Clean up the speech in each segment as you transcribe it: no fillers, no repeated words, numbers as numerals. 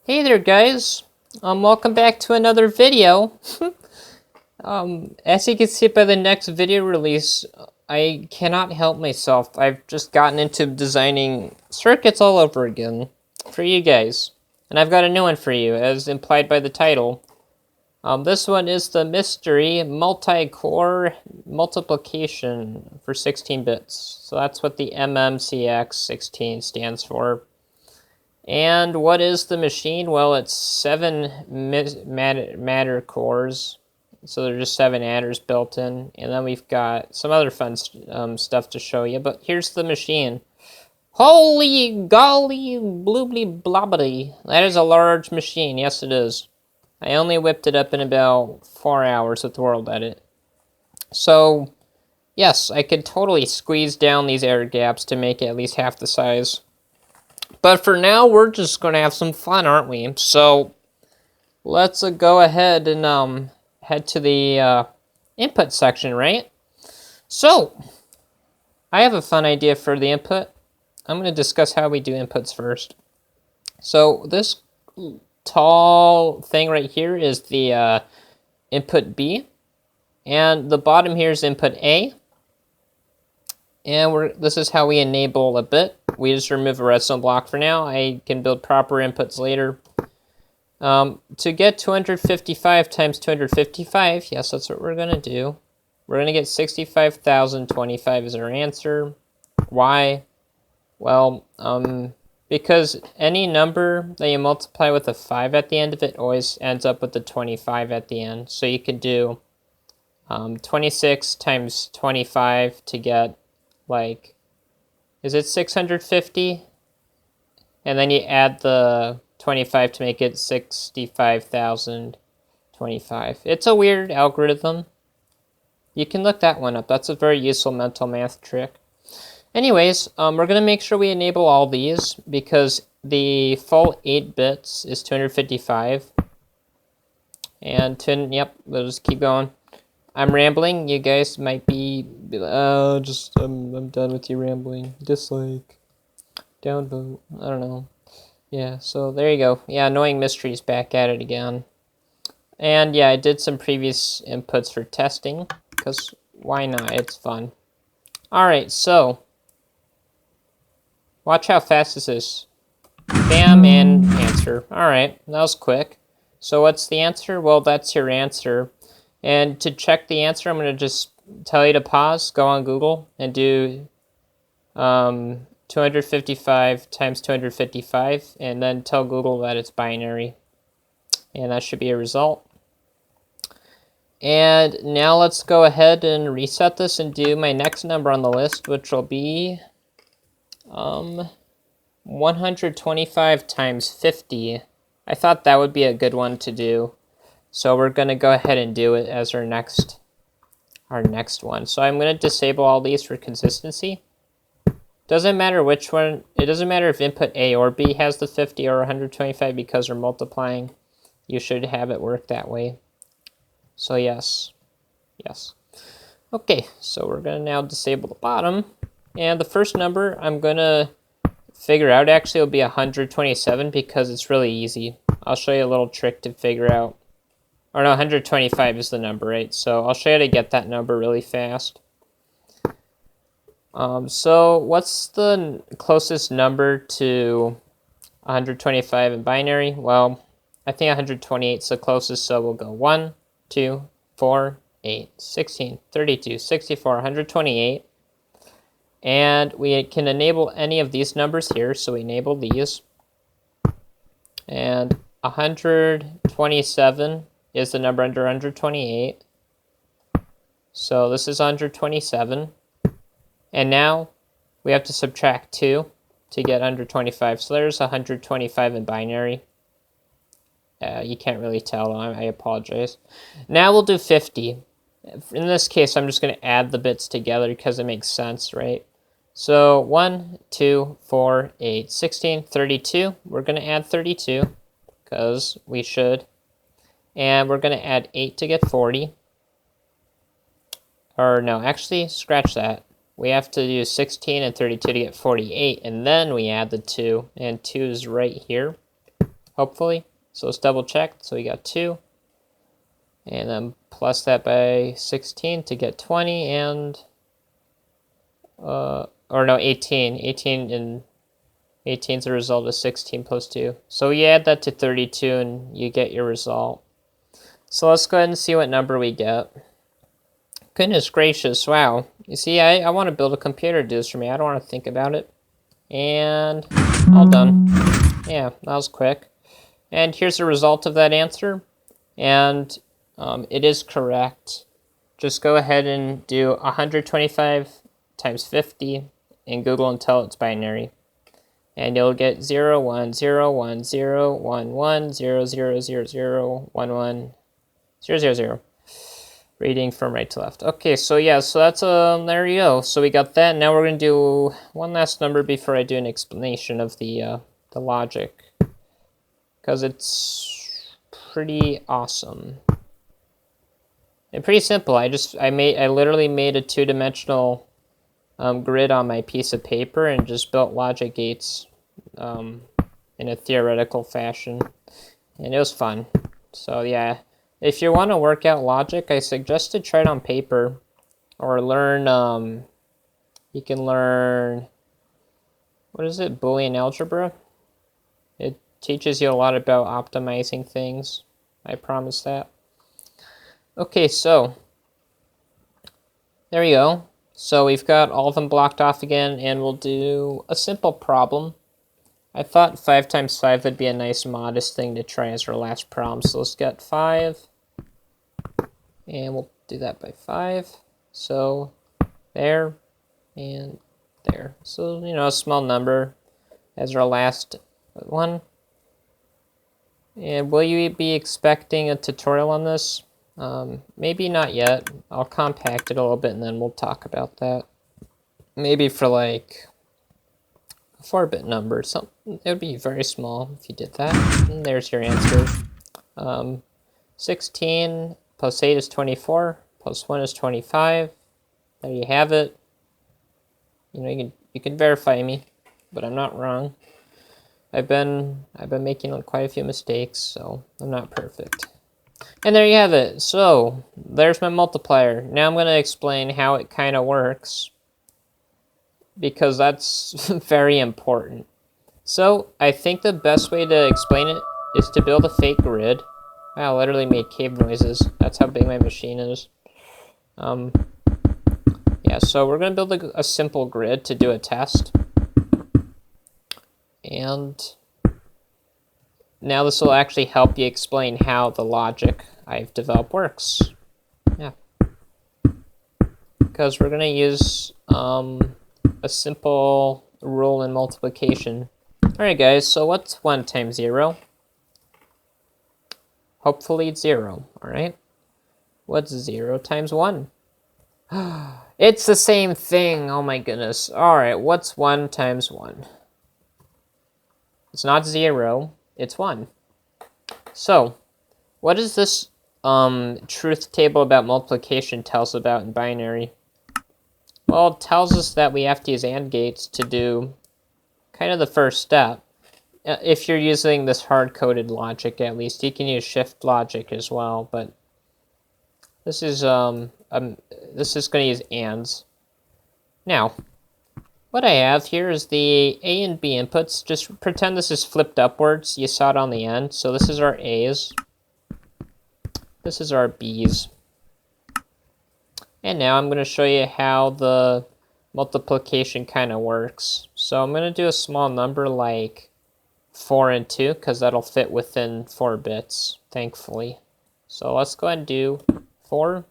Hey there, guys. Welcome back to another video. As you can see by the next video release, I cannot help myself. I've just gotten into designing circuits all over again for you guys. And I've got a new one for you, as implied by the title. This one is the mystery multi-core multiplication for 16 bits. So that's what the MMCX16 stands for. And what is the machine? Well, it's 7 matter cores. So there's just 7 adders built in. And then we've got some other fun stuff to show you. But here's the machine. Holy golly bloobly blobbity. That is a large machine. Yes, it is. I only whipped it up in about 4 hours with World Edit. So, yes, I could totally squeeze down these air gaps to make it at least half the size. But for now, we're just going to have some fun, aren't we? So, let's go ahead and head to the input section, right? So, I have a fun idea for the input. I'm going to discuss how we do inputs first. So, this tall thing right here is the input B. And the bottom here is input A. And this is how we enable a bit. We just remove a redstone block for now. I can build proper inputs later. To get 255 times 255, yes, that's what we're going to do. We're going to get 65,025 as our answer. Why? Well, because any number that you multiply with a 5 at the end of it always ends up with the 25 at the end. So you could do 26 times 25 to get, like, is it 650? And then you add the 25 to make it 65,025. It's a weird algorithm. You can look that one up. That's a very useful mental math trick. Anyways, we're going to make sure we enable all these because the full 8 bits is 255. And, yep, we'll just keep going. I'm rambling. You guys might be I'm done with you rambling. Dislike. Downvote. I don't know. Yeah, so there you go. Yeah, Annoying Mysteries back at it again. And yeah, I did some previous inputs for testing, because why not? It's fun. Alright, so watch how fast this is. Bam, and answer. Alright, that was quick. So what's the answer? Well, that's your answer. And to check the answer, I'm going to just tell you to pause, go on Google, and do 255 times 255, and then tell Google that it's binary. And that should be a result. And now let's go ahead and reset this and do my next number on the list, which will be 125 times 50. I thought that would be a good one to do. So we're going to go ahead and do it as our next one. So I'm going to disable all these for consistency. Doesn't matter which one. It doesn't matter if input A or B has the 50 or 125 because we're multiplying. You should have it work that way. So yes. Yes. Okay, so we're going to now disable the bottom. And the first number I'm going to figure out actually will be 127 because it's really easy. I'll show you a little trick to figure out. Or no, 125 is the number, right? So I'll show you how to get that number really fast. So what's the closest number to 125 in binary? Well, I think 128 is the closest, so we'll go 1, 2, 4, 8, 16, 32, 64, 128. And we can enable any of these numbers here, so we enable these. And 127 is the number under 128. So this is 127. And now we have to subtract 2 to get under 25. So there's 125 in binary. You can't really tell. I apologize. Now we'll do 50. In this case, I'm just going to add the bits together because it makes sense, right? So 1, 2, 4, 8, 16, 32. We're going to add 32 because we should. And we're going to add 8 to get 40. Or no, actually, scratch that. We have to do 16 and 32 to get 48, and then we add the 2, and 2 is right here. hopefully. So let's double check. So we got 2. And then plus that by 16 to get 20 and, or no, 18. 18 and 18 is the result of 16 plus 2. So you add that to 32 and you get your result. So let's go ahead and see what number we get. Goodness gracious, wow. You see, I want to build a computer to do this for me. I don't want to think about it. And all done. Yeah, that was quick. And here's the result of that answer. And it is correct. Just go ahead and do 125 times 50 in Google until it's binary. And you'll get 0, 1, 0, 1, 0, 1, 1, 0, 0, 0, 0, 1, 1, 0, 0, 0. Reading from right to left. Okay, so yeah, so that's, there you go. So we got that. Now we're going to do one last number before I do an explanation of the logic. Because it's pretty awesome. And pretty simple. I literally made a 2-dimensional grid on my piece of paper and just built logic gates in a theoretical fashion. And it was fun. So yeah. If you want to work out logic, I suggest to try it on paper or learn, you can learn, what is it, Boolean algebra? It teaches you a lot about optimizing things. I promise that. Okay, so there you go. So we've got all of them blocked off again, and we'll do a simple problem. I thought 5 times 5 would be a nice modest thing to try as our last problem. So let's get 5. And we'll do that by 5. So there and there. So, you know, a small number as our last one. And will you be expecting a tutorial on this? Maybe not yet. I'll compact it a little bit and then we'll talk about that. Maybe for like 4-bit number. It would be very small if you did that. And there's your answer. 16 plus 8 is 24. Plus 1 is 25. There you have it. You know, you can verify me, but I'm not wrong. I've been making quite a few mistakes, so I'm not perfect. And there you have it. So there's my multiplier. Now I'm going to explain how it kind of works, because that's very important. So I think the best way to explain it is to build a fake grid. Wow, I literally made cave noises. That's how big my machine is. Yeah, so we're going to build a simple grid to do a test. And now this will actually help you explain how the logic I've developed works. Yeah. Because we're going to use a simple rule in multiplication. Alright guys, so what's 1 times 0? Hopefully it's 0, alright? What's 0 times 1? It's the same thing, oh my goodness. Alright, what's 1 times 1? It's not 0, it's 1. So, what does this truth table about multiplication tell us about in binary? Well, it tells us that we have to use AND gates to do kind of the first step. If you're using this hard-coded logic, at least, you can use shift logic as well, but this is going to use ANDs. Now, what I have here is the A and B inputs. Just pretend this is flipped upwards. You saw it on the end. So this is our A's. This is our B's. And now I'm going to show you how the multiplication kind of works. So I'm going to do a small number like 4 and 2, because that'll fit within 4 bits, thankfully. So let's go ahead and do 4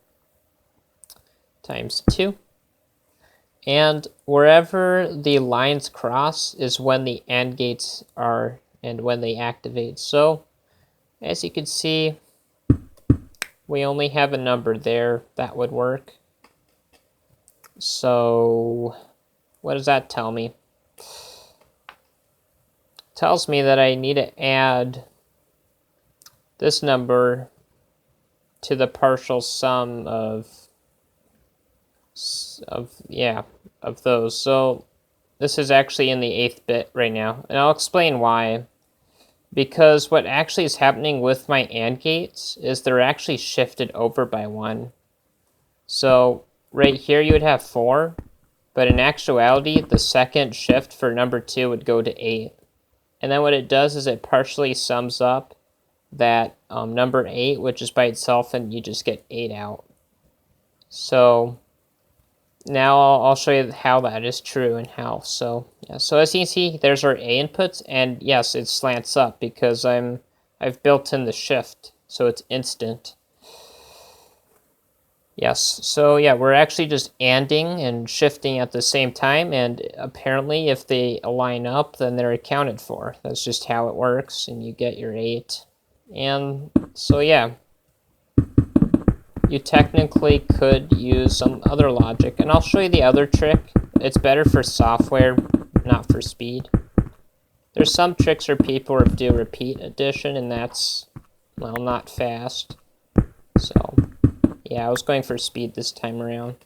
times 2. And wherever the lines cross is when the AND gates are and when they activate. So as you can see, we only have a number there that would work. So what does that tell me? It tells me that I need to add this number to the partial sum of those. So this is actually in the 8th bit right now, and I'll explain why. because what actually is happening with my AND gates is they're actually shifted over by 1. So right here you would have 4, but in actuality the second shift for number 2 would go to 8. And then what it does is it partially sums up that number 8, which is by itself, and you just get 8 out. So now I'll show you how that is true and how. So yeah, so as you can see, there's our A inputs, and yes, it slants up because I've built in the shift, so it's instant. Yes, so yeah, we're actually just ANDing and shifting at the same time, and apparently if they line up, then they're accounted for. That's just how it works, and you get your 8. And so yeah, you technically could use some other logic, and I'll show you the other trick. It's better for software, not for speed. There's some tricks where people do repeat addition, and that's, well, not fast. So yeah, I was going for speed this time around.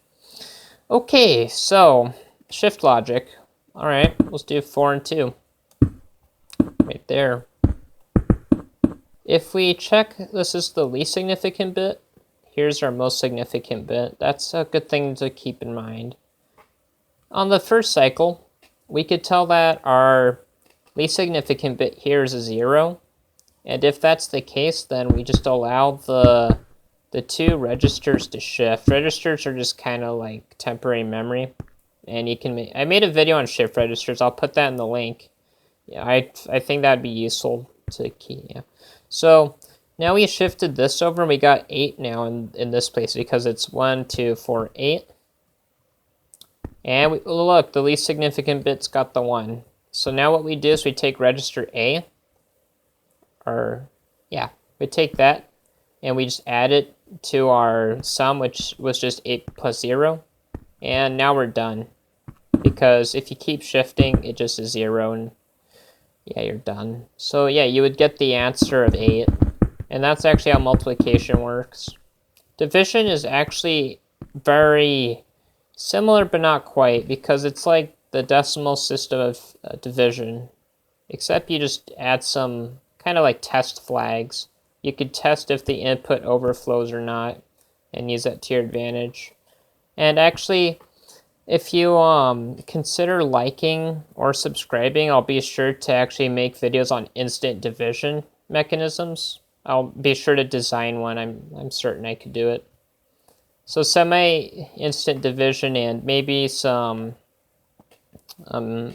Okay, so shift logic. All right, let's do 4 and 2. Right there. If we check, this is the least significant bit. Here's our most significant bit. That's a good thing to keep in mind. On the first cycle, we could tell that our least significant bit here is a 0. And if that's the case, then we just allow the 2 registers to shift. Registers are just kind of like temporary memory. And you can I made a video on shift registers. I'll put that in the link. Yeah, I think that'd be useful to keep. Yeah. So now we shifted this over, and we got 8 now in this place because it's 1, 2, 4, 8. And look, the least significant bit's got the 1. So now what we do is we take register A, or yeah, we take that, and we just add it to our sum, which was just 8 plus 0. And now we're done. Because if you keep shifting, it just is 0, and yeah, you're done. So yeah, you would get the answer of 8. And that's actually how multiplication works. Division is actually very similar, but not quite, because it's like the decimal system of division, except you just add some kind of like test flags. You could test if the input overflows or not, and use that to your advantage. And actually, if you consider liking or subscribing, I'll be sure to actually make videos on instant division mechanisms. I'll be sure to design one. I'm certain I could do it. So semi-instant division and maybe some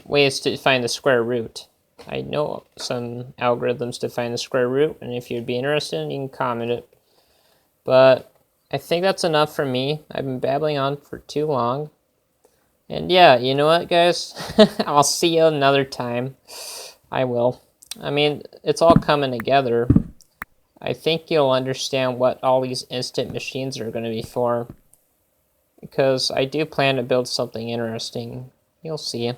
ways to find the square root. I know some algorithms to find the square root, and if you'd be interested, you can comment it. But I think that's enough for me. I've been babbling on for too long. And yeah, you know what, guys? I'll see you another time. I will. I mean, it's all coming together. I think you'll understand what all these instant machines are going to be for. Because I do plan to build something interesting. You'll see.